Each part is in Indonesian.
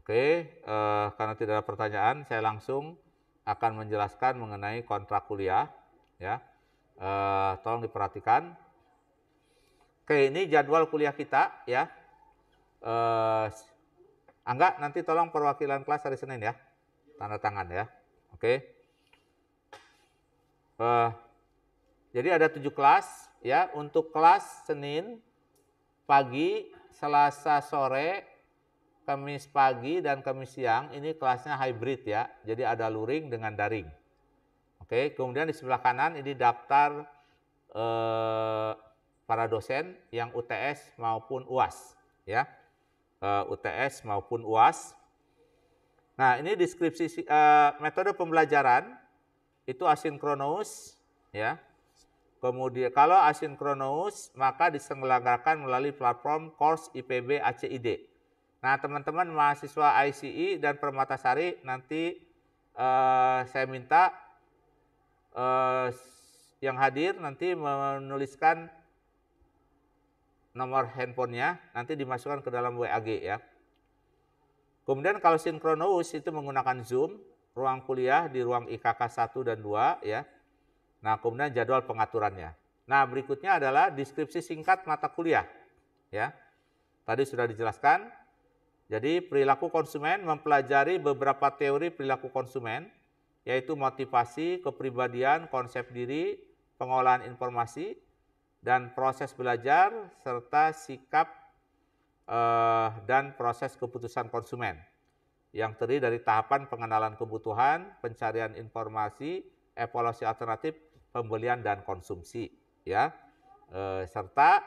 Oke, karena tidak ada pertanyaan, saya langsung akan menjelaskan mengenai kontrak kuliah. Ya, tolong diperhatikan. Oke, ini jadwal kuliah kita ya. Angga, nanti tolong perwakilan kelas hari Senin ya, tanda tangan ya. Oke. Jadi ada 7 kelas ya. Untuk kelas Senin pagi, Selasa sore, Kamis pagi, dan Kamis siang ini kelasnya hybrid ya. Jadi ada luring dengan daring. Oke, kemudian di sebelah kanan ini daftar para dosen yang UTS maupun UAS ya. UTS maupun UAS. Nah, ini deskripsi metode pembelajaran itu asinkronus ya. Kemudian kalau asinkronus maka diselenggarakan melalui platform course IPB ACID. Nah, teman-teman mahasiswa ICI dan Permatasari nanti saya minta yang hadir nanti menuliskan nomor handphonenya, nanti dimasukkan ke dalam WAG ya. Kemudian kalau sinkronus itu menggunakan Zoom, ruang kuliah di ruang IKK 1 dan 2 ya. Nah, kemudian jadwal pengaturannya. Nah, berikutnya adalah deskripsi singkat mata kuliah ya. Tadi sudah dijelaskan. Jadi perilaku konsumen mempelajari beberapa teori perilaku konsumen, yaitu motivasi, kepribadian, konsep diri, pengolahan informasi, dan proses belajar, serta sikap dan proses keputusan konsumen yang terdiri dari tahapan pengenalan kebutuhan, pencarian informasi, evaluasi alternatif, pembelian dan konsumsi ya, serta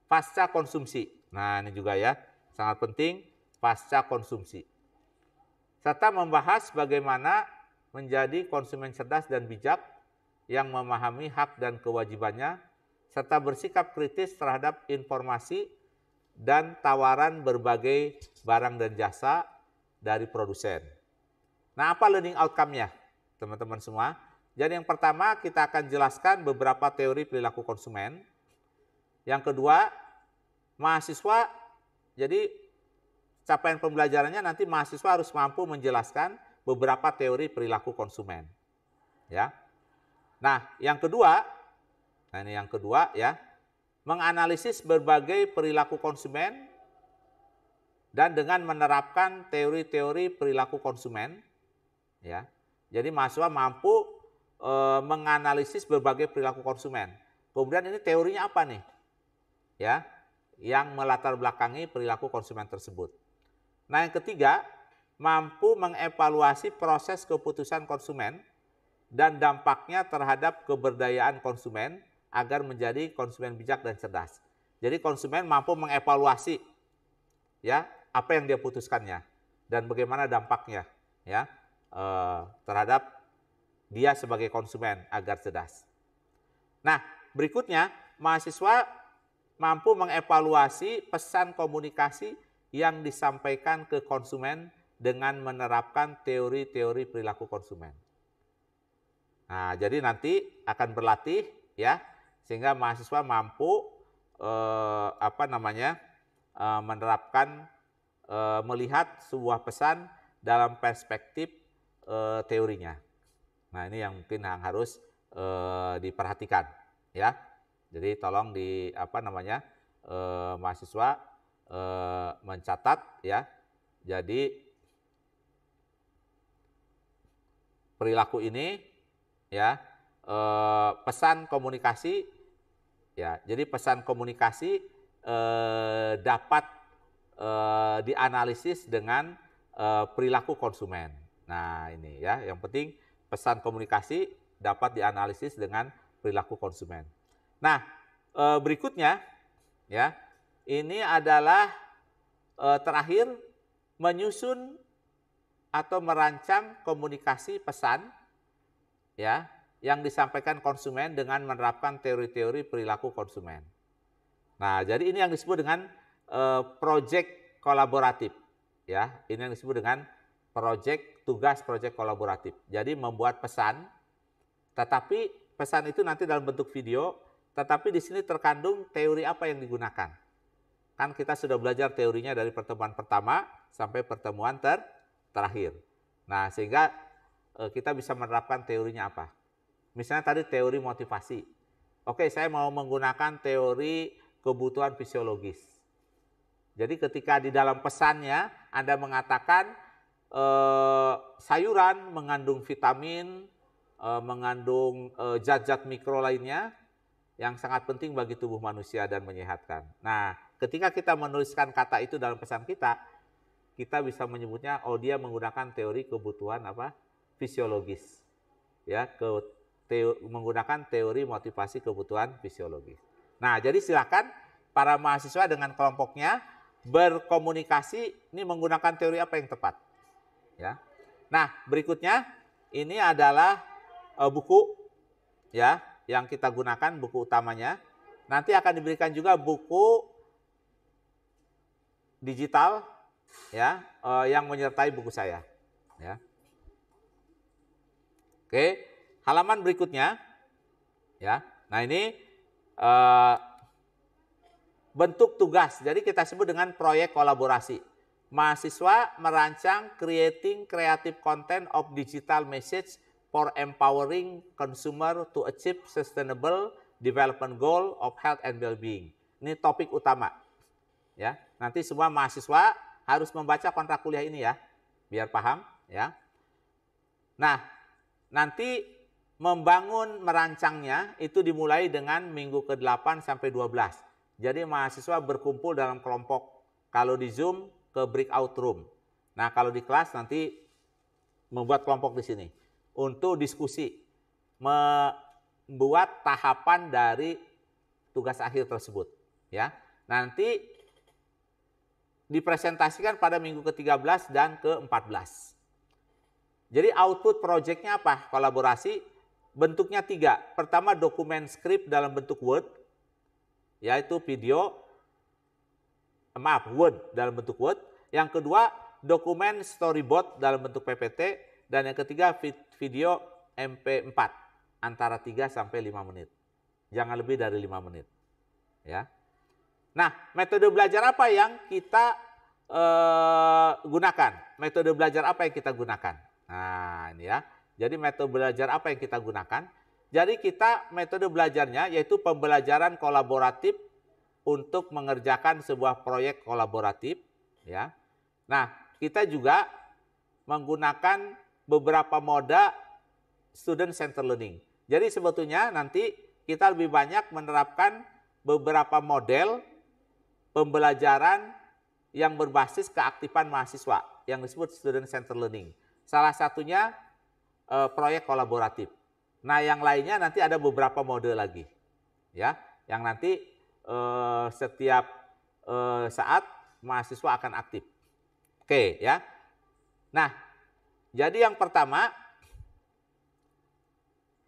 pasca konsumsi. Nah, ini juga ya sangat penting, pasca konsumsi, serta membahas bagaimana menjadi konsumen cerdas dan bijak yang memahami hak dan kewajibannya, serta bersikap kritis terhadap informasi dan tawaran berbagai barang dan jasa dari produsen. Nah, apa learning outcome-nya, teman-teman semua? Jadi yang pertama kita akan jelaskan beberapa teori perilaku konsumen. Yang kedua, mahasiswa, jadi capaian pembelajarannya nanti mahasiswa harus mampu menjelaskan beberapa teori perilaku konsumen. Ya. Nah, yang kedua, ya, menganalisis berbagai perilaku konsumen dan dengan menerapkan teori-teori perilaku konsumen ya. Jadi mahasiswa mampu menganalisis berbagai perilaku konsumen. Kemudian ini teorinya apa nih? Ya, yang melatar belakangi perilaku konsumen tersebut. Nah, yang ketiga, mampu mengevaluasi proses keputusan konsumen dan dampaknya terhadap keberdayaan konsumen agar menjadi konsumen bijak dan cerdas. Jadi konsumen mampu mengevaluasi ya apa yang dia putuskannya dan bagaimana dampaknya ya terhadap dia sebagai konsumen agar cerdas. Nah, berikutnya mahasiswa mampu mengevaluasi pesan komunikasi yang disampaikan ke konsumen dengan menerapkan teori-teori perilaku konsumen. Nah, jadi nanti akan berlatih ya, sehingga mahasiswa mampu menerapkan, melihat sebuah pesan dalam perspektif teorinya. Nah, ini yang mungkin yang harus diperhatikan ya. Jadi tolong mahasiswa mencatat ya. Jadi perilaku ini ya, pesan komunikasi ya. Jadi pesan komunikasi dapat dianalisis dengan perilaku konsumen. Nah, ini ya, yang penting pesan komunikasi dapat dianalisis dengan perilaku konsumen. Nah, berikutnya ya, ini adalah terakhir menyusun atau merancang komunikasi pesan ya yang disampaikan konsumen dengan menerapkan teori-teori perilaku konsumen. Nah, jadi ini yang disebut dengan project kolaboratif ya. Ini yang disebut dengan tugas project kolaboratif. Jadi membuat pesan, tetapi pesan itu nanti dalam bentuk video, tetapi di sini terkandung teori apa yang digunakan. Kan kita sudah belajar teorinya dari pertemuan pertama sampai pertemuan terakhir. Nah, sehingga kita bisa menerapkan teorinya apa. Misalnya tadi teori motivasi. Oke, saya mau menggunakan teori kebutuhan fisiologis. Jadi ketika di dalam pesannya Anda mengatakan sayuran mengandung vitamin, mengandung zat-zat mikro lainnya yang sangat penting bagi tubuh manusia dan menyehatkan. Nah, ketika kita menuliskan kata itu dalam pesan kita, kita bisa menyebutnya, oh dia menggunakan teori kebutuhan apa? Fisiologis. Ya, menggunakan teori motivasi kebutuhan fisiologis. Nah, jadi silakan para mahasiswa dengan kelompoknya berkomunikasi ini menggunakan teori apa yang tepat. Ya. Nah, berikutnya ini adalah buku ya yang kita gunakan, buku utamanya. Nanti akan diberikan juga buku digital ya yang menyertai buku saya. Ya. Oke, halaman berikutnya ya. Nah, ini bentuk tugas. Jadi kita sebut dengan proyek kolaborasi. Mahasiswa merancang creating creative content of digital message for empowering consumer to achieve sustainable development goal of health and well-being. Ini topik utama. Ya, nanti semua mahasiswa harus membaca kontrak kuliah ini ya, biar paham ya. Nah, nanti merancangnya itu dimulai dengan minggu ke-8 sampai 12. Jadi mahasiswa berkumpul dalam kelompok. Kalau di Zoom ke breakout room. Nah, kalau di kelas nanti membuat kelompok di sini untuk diskusi, membuat tahapan dari tugas akhir tersebut. Ya, nanti dipresentasikan pada minggu ke-13 dan ke-14. Jadi output projectnya apa? Kolaborasi bentuknya 3. Pertama dokumen skrip dalam bentuk Word, yaitu Word dalam bentuk Word. Yang kedua dokumen storyboard dalam bentuk PPT. Dan yang ketiga video MP4 antara 3 sampai 5 menit. Jangan lebih dari 5 menit. Ya. Nah, metode belajar apa yang kita gunakan? Metode belajar apa yang kita gunakan? Nah, ini ya. Jadi metode belajar apa yang kita gunakan? Jadi metode belajarnya yaitu pembelajaran kolaboratif untuk mengerjakan sebuah proyek kolaboratif. Ya. Nah, kita juga menggunakan beberapa moda student center learning. Jadi sebetulnya nanti kita lebih banyak menerapkan beberapa model pembelajaran yang berbasis keaktifan mahasiswa yang disebut student center learning. Salah satunya proyek kolaboratif. Nah, yang lainnya nanti ada beberapa mode lagi. Ya, yang nanti setiap saat mahasiswa akan aktif. Oke, ya. Nah, jadi yang pertama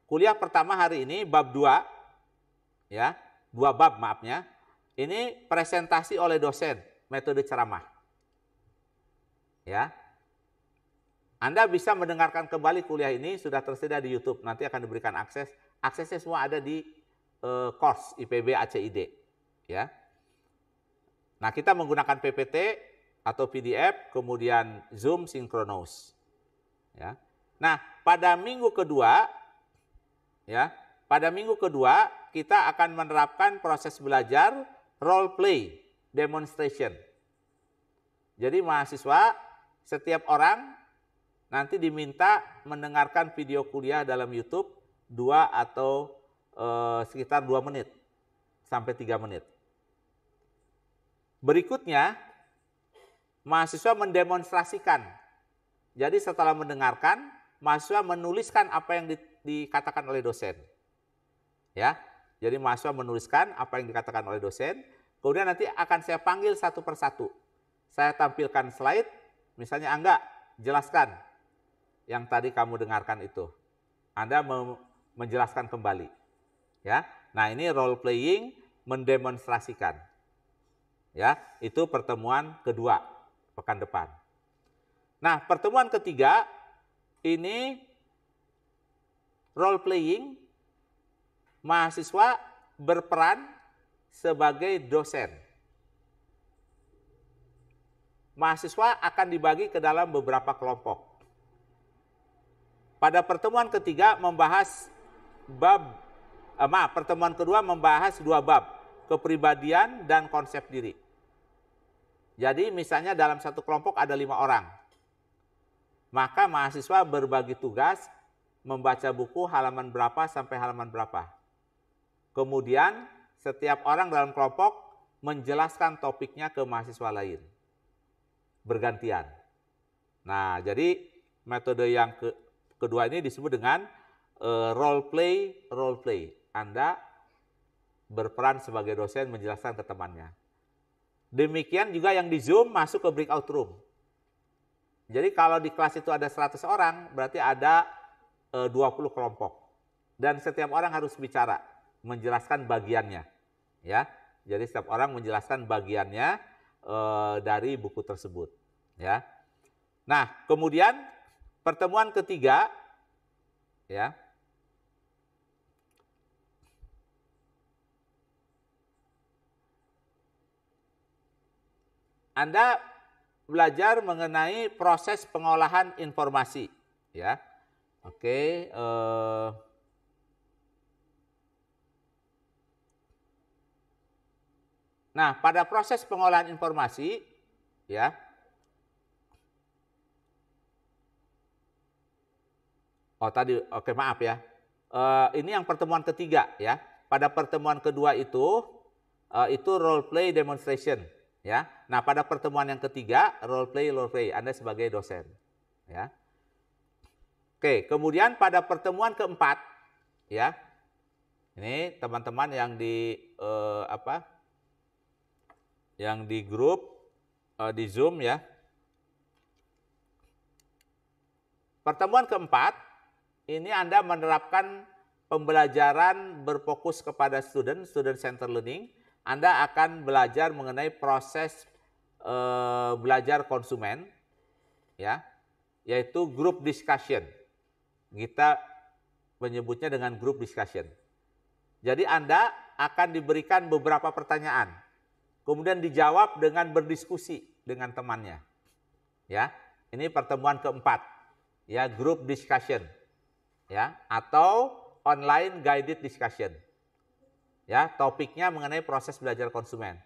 kuliah pertama hari ini bab 2 ya, 2 bab maafnya. Ini presentasi oleh dosen, metode ceramah. Ya. Anda bisa mendengarkan kembali kuliah ini, sudah tersedia di YouTube. Nanti akan diberikan akses. Aksesnya semua ada di course IPB ACID. Ya. Nah, kita menggunakan PPT atau PDF, kemudian Zoom Synchronous. Ya. Nah, pada minggu kedua, ya, kita akan menerapkan proses belajar role play demonstration. Jadi mahasiswa setiap orang nanti diminta mendengarkan video kuliah dalam YouTube 2 atau sekitar 2 menit sampai 3 menit. Berikutnya mahasiswa mendemonstrasikan. Jadi setelah mendengarkan, mahasiswa menuliskan apa yang dikatakan oleh dosen. Ya. Jadi mahasiswa menuliskan apa yang dikatakan oleh dosen, kemudian nanti akan saya panggil satu persatu. Saya tampilkan slide, misalnya Angga, jelaskan yang tadi kamu dengarkan itu. Anda menjelaskan kembali. Ya. Nah, ini role playing mendemonstrasikan. Ya, itu pertemuan kedua pekan depan. Nah, pertemuan ketiga ini role playing mahasiswa berperan sebagai dosen. mahasiswa akan dibagi ke dalam beberapa kelompok. Pada pertemuan ketiga membahas pertemuan kedua membahas 2 bab, kepribadian dan konsep diri. Jadi misalnya dalam satu kelompok ada 5 orang. Maka mahasiswa berbagi tugas membaca buku halaman berapa sampai halaman berapa. Kemudian setiap orang dalam kelompok menjelaskan topiknya ke mahasiswa lain. Bergantian. Nah, jadi metode yang kedua ini disebut dengan role play. Anda berperan sebagai dosen menjelaskan ke temannya. Demikian juga yang di Zoom masuk ke breakout room. Jadi kalau di kelas itu ada 100 orang, berarti ada 20 kelompok. Dan setiap orang harus bicara, menjelaskan bagiannya. Ya, jadi setiap orang menjelaskan bagiannya dari buku tersebut. Ya. Nah, kemudian pertemuan ketiga, ya, Anda belajar mengenai proses pengolahan informasi, ya. Oke. Nah, pada proses pengolahan informasi, ya. Oh tadi, oke maaf ya. Ini yang pertemuan ketiga, ya. Pada pertemuan kedua itu role play demonstration, ya. Nah, pada pertemuan yang ketiga role play Anda sebagai dosen, ya. Oke, kemudian pada pertemuan keempat, ya. Ini teman-teman yang di Yang di grup di Zoom, ya. Pertemuan keempat, ini Anda menerapkan pembelajaran berfokus kepada student center learning. Anda akan belajar mengenai proses belajar konsumen, ya, yaitu group discussion. Kita menyebutnya dengan group discussion. Jadi Anda akan diberikan beberapa pertanyaan, kemudian dijawab dengan berdiskusi dengan temannya. Ya, ini pertemuan keempat, ya, group discussion, ya, atau online guided discussion. Ya, topiknya mengenai proses belajar konsumen.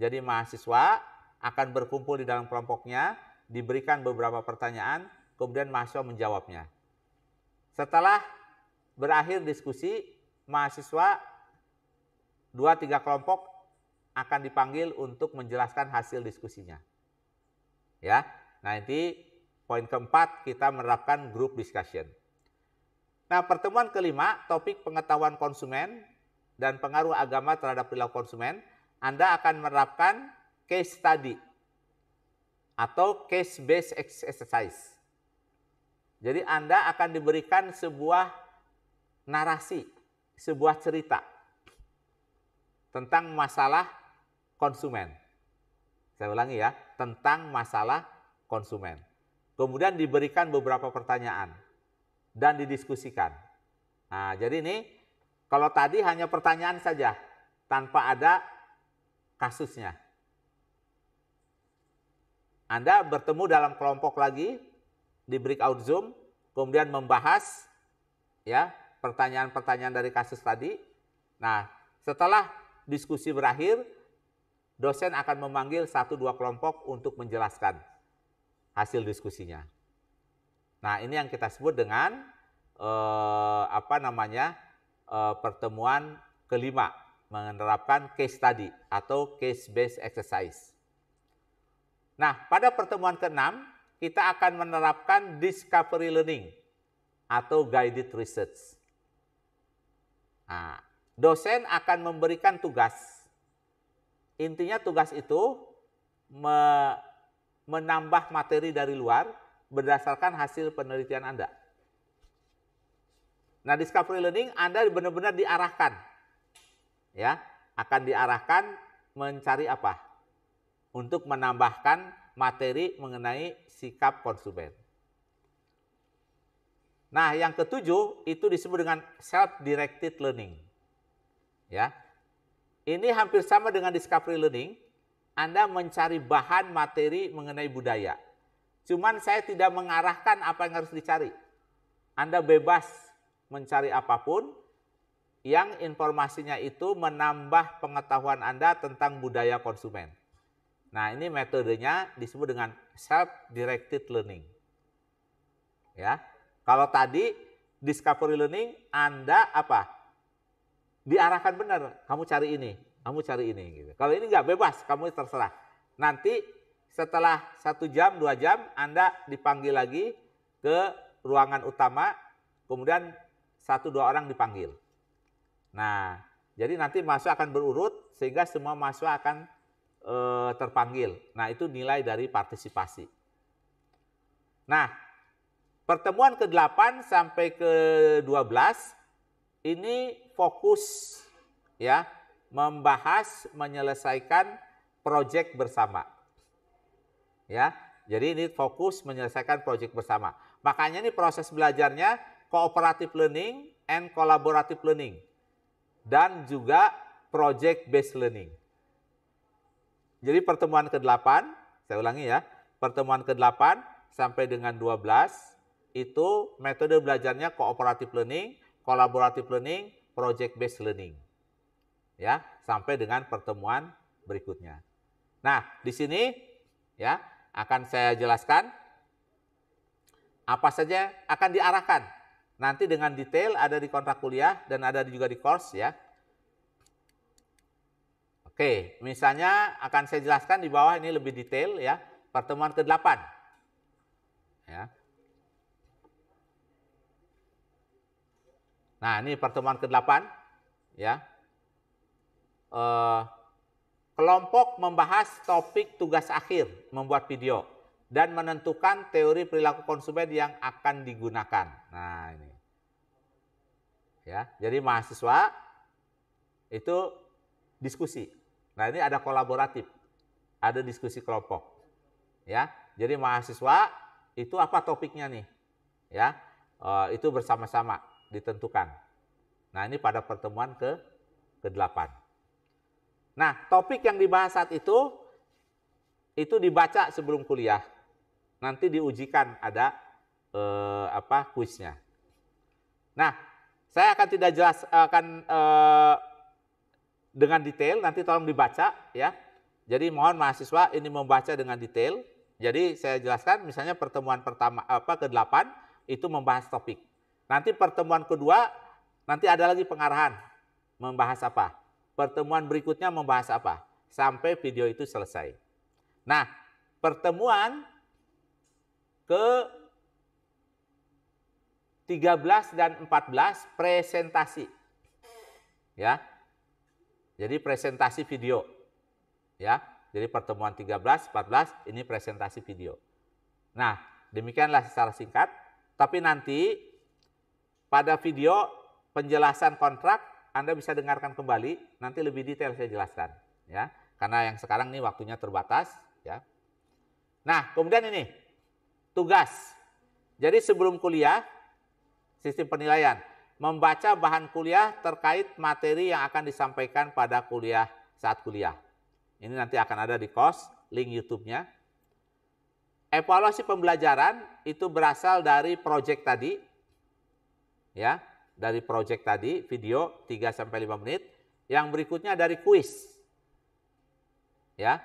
Jadi mahasiswa akan berkumpul di dalam kelompoknya, diberikan beberapa pertanyaan, kemudian mahasiswa menjawabnya. Setelah berakhir diskusi, mahasiswa 2-3 kelompok akan dipanggil untuk menjelaskan hasil diskusinya. Ya. Nah, ini poin keempat, kita menerapkan group discussion. Nah, pertemuan kelima, topik pengetahuan konsumen dan pengaruh agama terhadap perilaku konsumen, Anda akan menerapkan case study atau case based exercise. Jadi Anda akan diberikan sebuah narasi, sebuah cerita tentang masalah konsumen. Saya ulangi ya, tentang masalah konsumen. Kemudian diberikan beberapa pertanyaan dan didiskusikan. Nah, jadi ini kalau tadi hanya pertanyaan saja tanpa ada kasusnya. Anda bertemu dalam kelompok lagi di breakout Zoom, kemudian membahas, ya, pertanyaan-pertanyaan dari kasus tadi. Nah, setelah diskusi berakhir, dosen akan memanggil 1-2 kelompok untuk menjelaskan hasil diskusinya. Nah, ini yang kita sebut dengan pertemuan kelima, menerapkan case study atau case based exercise. Nah, pada pertemuan keenam, kita akan menerapkan discovery learning atau guided research. Nah, dosen akan memberikan tugas. Intinya tugas itu menambah materi dari luar berdasarkan hasil penelitian Anda. Nah, discovery learning Anda benar-benar diarahkan. Ya, akan diarahkan mencari apa? Untuk menambahkan materi mengenai sikap konsumen. Nah, yang ketujuh itu disebut dengan self-directed learning. Ya. Ini hampir sama dengan discovery learning. Anda mencari bahan materi mengenai budaya. Cuman saya tidak mengarahkan apa yang harus dicari. Anda bebas mencari apapun yang informasinya itu menambah pengetahuan Anda tentang budaya konsumen. Nah, ini metodenya disebut dengan self-directed learning. Ya. Kalau tadi discovery learning, Anda apa? Diarahkan benar, kamu cari ini, kamu cari ini. Gitu. Kalau ini nggak bebas, kamu terserah. Nanti setelah 1 jam, 2 jam, Anda dipanggil lagi ke ruangan utama, kemudian 1-2 orang dipanggil. Nah, jadi nanti mahasiswa akan berurut sehingga semua mahasiswa akan terpanggil. Nah, itu nilai dari partisipasi. Nah, pertemuan ke-8 sampai ke-12 ini fokus ya, membahas menyelesaikan proyek bersama. Ya, jadi ini fokus menyelesaikan proyek bersama. Makanya ini proses belajarnya cooperative learning and collaborative learning dan juga project based learning. Jadi pertemuan ke-8, saya ulangi ya, pertemuan ke-8 sampai dengan 12 itu metode belajarnya cooperative learning, collaborative learning, project based learning. Ya, sampai dengan pertemuan berikutnya. Nah, di sini ya akan saya jelaskan apa saja akan diarahkan. Nanti dengan detail ada di kontrak kuliah dan ada juga di course ya. Oke, misalnya akan saya jelaskan di bawah ini lebih detail ya, pertemuan ke-8. Ya. Nah, ini pertemuan ke-8 ya. Kelompok membahas topik tugas akhir membuat video dan menentukan teori perilaku konsumen yang akan digunakan. Nah, ini. Ya, jadi mahasiswa itu diskusi. Nah, ini ada kolaboratif, ada diskusi kelompok. Ya, jadi mahasiswa itu apa topiknya nih? Ya, itu bersama-sama ditentukan. Nah, ini pada pertemuan ke-8. Nah, topik yang dibahas saat itu dibaca sebelum kuliah. Nanti diujikan ada kuisnya. Nah, saya akan tidak jelas dengan detail, nanti tolong dibaca ya. Jadi mohon mahasiswa ini membaca dengan detail. Jadi saya jelaskan misalnya pertemuan pertama ke-8 itu membahas topik. Nanti pertemuan kedua nanti ada lagi pengarahan membahas apa. Pertemuan berikutnya membahas apa sampai video itu selesai. Nah, pertemuan ke-13 dan 14 presentasi. Ya. Jadi presentasi video. Ya. Jadi pertemuan 13, 14 ini presentasi video. Nah, demikianlah secara singkat. Tapi nanti pada video penjelasan kontrak Anda bisa dengarkan kembali, nanti lebih detail saya jelaskan. Ya. Karena yang sekarang ini waktunya terbatas. Ya. Nah, kemudian ini tugas. Jadi sebelum kuliah, sistem penilaian. Membaca bahan kuliah terkait materi yang akan disampaikan pada kuliah saat kuliah. Ini nanti akan ada di course, link YouTube-nya. Evaluasi pembelajaran itu berasal dari project tadi. Ya, dari project tadi, video 3-5 menit. Yang berikutnya dari kuis. Ya,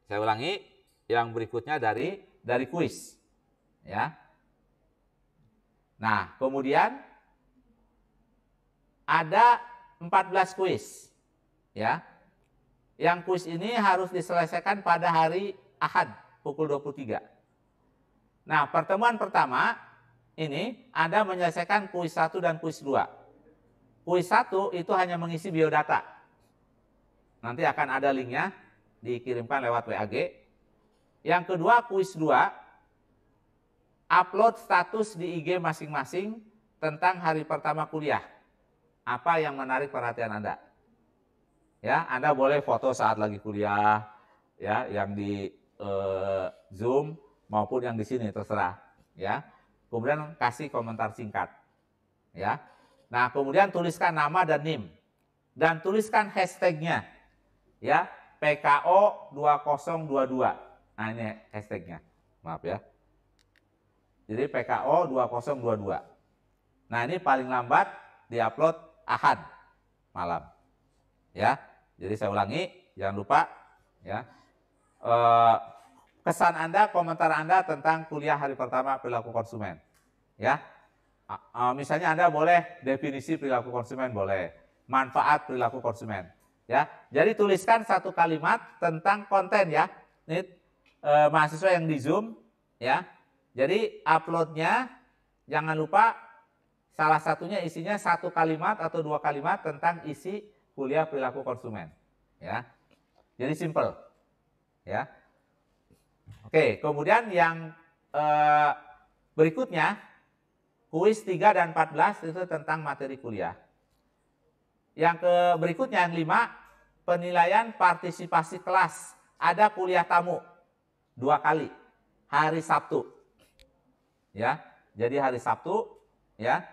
saya ulangi, yang berikutnya dari kuis. Ya. Nah, kemudian ada 14 kuis. Ya. Yang kuis ini harus diselesaikan pada hari Ahad pukul 23. Nah, pertemuan pertama ini Anda menyelesaikan kuis 1 dan kuis 2. Kuis 1 itu hanya mengisi biodata. Nanti akan ada linknya, dikirimkan lewat WAG. Yang kedua, kuis 2, upload status di IG masing-masing tentang hari pertama kuliah. Apa yang menarik perhatian Anda? Ya, Anda boleh foto saat lagi kuliah, ya, yang di Zoom maupun yang di sini terserah, ya. Kemudian kasih komentar singkat, ya. Nah, kemudian tuliskan nama dan NIM dan tuliskan hashtagnya, ya. PKO 2022. Nah, ini hashtagnya. Maaf ya. Jadi PKO 2022. Nah, ini paling lambat diupload Ahad malam. Ya. Jadi saya ulangi, jangan lupa ya. Kesan Anda, komentar Anda tentang kuliah hari pertama perilaku konsumen. Ya. Misalnya Anda boleh definisi perilaku konsumen, boleh. Manfaat perilaku konsumen. Ya. Jadi tuliskan satu kalimat tentang konten ya. Ini mahasiswa yang di Zoom ya. Jadi uploadnya jangan lupa salah satunya isinya satu kalimat atau dua kalimat tentang isi kuliah perilaku konsumen. Ya. Jadi simple. Ya. Oke, kemudian yang berikutnya kuis 3 dan 14 itu tentang materi kuliah. Yang berikutnya yang 5, penilaian partisipasi kelas. Ada kuliah tamu 2 kali, hari Sabtu. Ya, jadi hari Sabtu ya.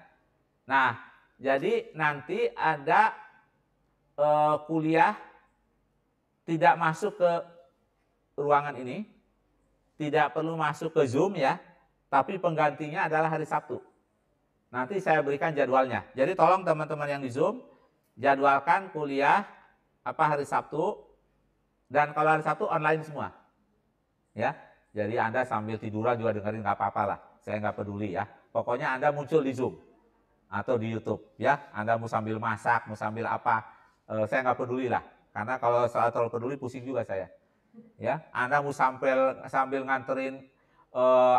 Nah, jadi nanti ada kuliah tidak masuk ke ruangan ini, tidak perlu masuk ke Zoom ya, tapi penggantinya adalah hari Sabtu. Nanti saya berikan jadwalnya. Jadi tolong teman-teman yang di Zoom, jadwalkan kuliah hari Sabtu, dan kalau hari Sabtu online semua. Ya, jadi Anda sambil tiduran juga dengerin nggak apa-apa lah. Saya nggak peduli ya. Pokoknya Anda muncul di Zoom atau di YouTube ya. Anda mau sambil masak, mau sambil apa, saya nggak peduli lah. Karena kalau soal terlalu peduli pusing juga saya. Ya, Anda mau sambil nganterin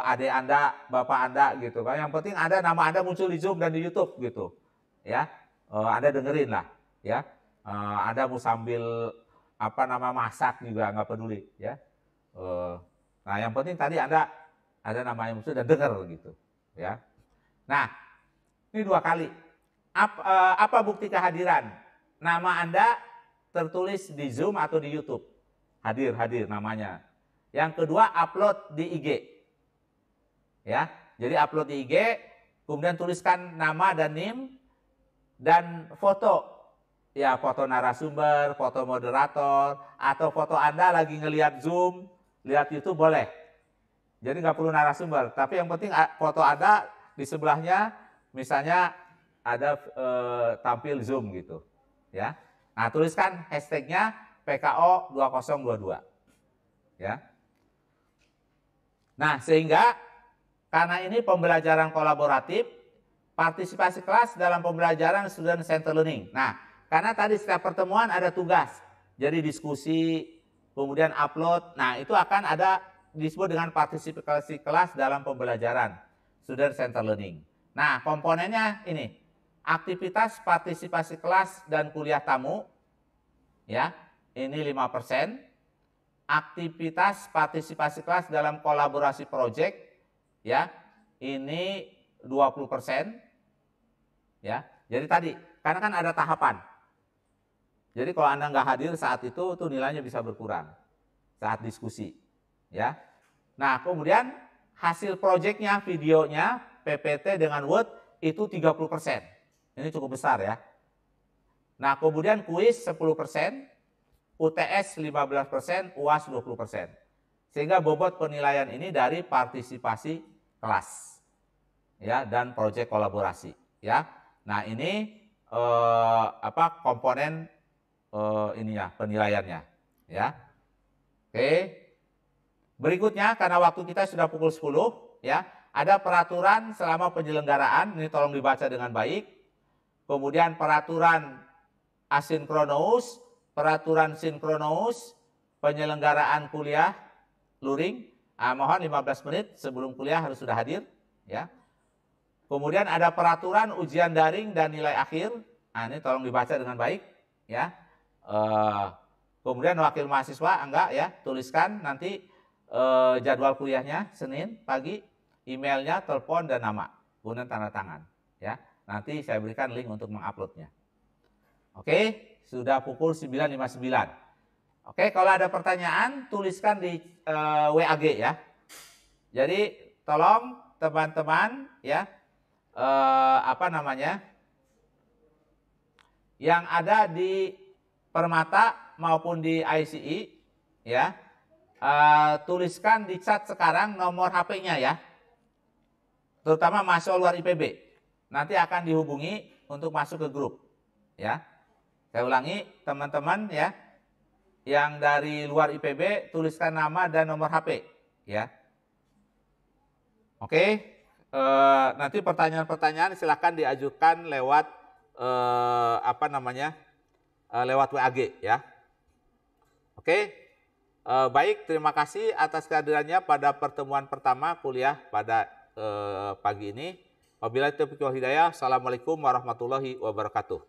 adik Anda, bapak Anda gitu kan. Yang penting nama Anda muncul di Zoom dan di YouTube gitu. Ya, Anda dengerin lah. Ya, Anda mau sambil masak juga nggak peduli. Ya, nah yang penting tadi Anda ada namanya muncul dan dengar gitu. Ya, nah ini 2 kali. Apa bukti kehadiran? Nama Anda tertulis di Zoom atau di YouTube. Hadir namanya. Yang kedua, upload di IG. Ya, jadi upload di IG, kemudian tuliskan nama dan NIM dan foto. Ya, foto narasumber, foto moderator, atau foto Anda lagi ngelihat Zoom, lihat YouTube boleh. Jadi nggak perlu narasumber, tapi yang penting foto Anda di sebelahnya, misalnya ada tampil Zoom gitu. Ya, nah tuliskan hashtagnya PKO 2022. Ya. Nah, sehingga karena ini pembelajaran kolaboratif, partisipasi kelas dalam pembelajaran student center learning. Nah, karena tadi setiap pertemuan ada tugas. Jadi diskusi, kemudian upload. Nah, itu akan ada disebut dengan partisipasi kelas dalam pembelajaran student center learning. Nah, komponennya ini. Aktivitas partisipasi kelas dan kuliah tamu. Ya. Ini 5%. Aktivitas partisipasi kelas dalam kolaborasi project, ya, ini 20%. Ya, jadi tadi, karena kan ada tahapan. Jadi kalau Anda nggak hadir saat itu nilainya bisa berkurang saat diskusi. Ya, nah kemudian hasil projectnya, videonya, PPT dengan Word itu 30%. Ini cukup besar ya. Nah kemudian kuis 10%. UTS 15%, UAS 20%. Sehingga bobot penilaian ini dari partisipasi kelas. Ya, dan proyek kolaborasi, ya. Nah, ini komponen penilaiannya, ya. Oke. Berikutnya karena waktu kita sudah pukul 10, ya, ada peraturan selama penyelenggaraan, ini tolong dibaca dengan baik. Kemudian peraturan asinkronous, peraturan sinkronous, penyelenggaraan kuliah luring, mohon 15 menit sebelum kuliah harus sudah hadir, ya. Kemudian ada peraturan ujian daring dan nilai akhir, nah ini tolong dibaca dengan baik, ya. Kemudian wakil mahasiswa enggak ya, tuliskan nanti jadwal kuliahnya Senin pagi, emailnya, telepon dan nama, kemudian tanda tangan, ya. Nanti saya berikan link untuk menguploadnya. Oke. Sudah pukul 9.59. Oke, kalau ada pertanyaan tuliskan di WAG ya. Jadi tolong teman-teman ya yang ada di Permata maupun di ICE, ya, tuliskan di chat sekarang nomor HP-nya ya, terutama mahasiswa luar IPB. Nanti akan dihubungi untuk masuk ke grup, ya. Saya ulangi, teman-teman ya, yang dari luar IPB tuliskan nama dan nomor HP, ya. Oke, nanti pertanyaan-pertanyaan silahkan diajukan lewat lewat WAG ya. Oke, baik, terima kasih atas kehadirannya pada pertemuan pertama kuliah pada pagi ini. Wabillahi taufiq wal hidayah. Assalamualaikum warahmatullahi wabarakatuh.